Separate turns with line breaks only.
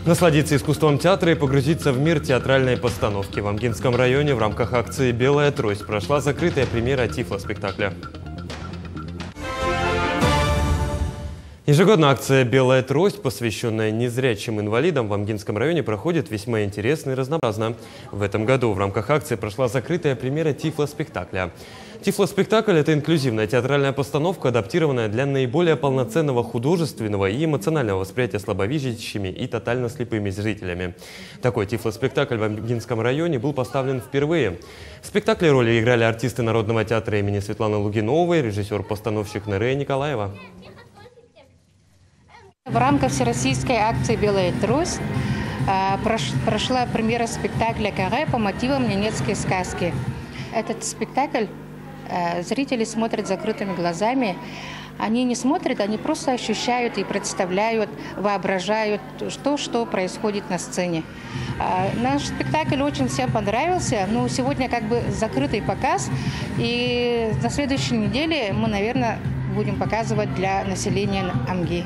Насладиться искусством театра и погрузиться в мир театральной постановки. В Амгинском районе в рамках акции «Белая трость» прошла закрытая премьера тифлоспектакля. Ежегодно акция «Белая трость», посвященная незрячим инвалидам, в Амгинском районе проходит весьма интересно и разнообразно. В этом году в рамках акции прошла закрытая премьера тифлоспектакля. Тифлоспектакль – это инклюзивная театральная постановка, адаптированная для наиболее полноценного художественного и эмоционального восприятия слабовидящими и тотально слепыми зрителями. Такой тифлоспектакль в Амгинском районе был поставлен впервые. В спектакле роли играли артисты Народного театра имени Светланы Лугиновой, режиссер-постановщик Нерея Николаева.
В рамках всероссийской акции «Белая трость» прошла премьера спектакля «Каре» по мотивам ненецкой сказки. Этот спектакль зрители смотрят закрытыми глазами. Они не смотрят, они просто ощущают и представляют, воображают, что происходит на сцене. Наш спектакль очень всем понравился. Но сегодня как бы закрытый показ. И на следующей неделе мы, наверное, будем показывать для населения Амги.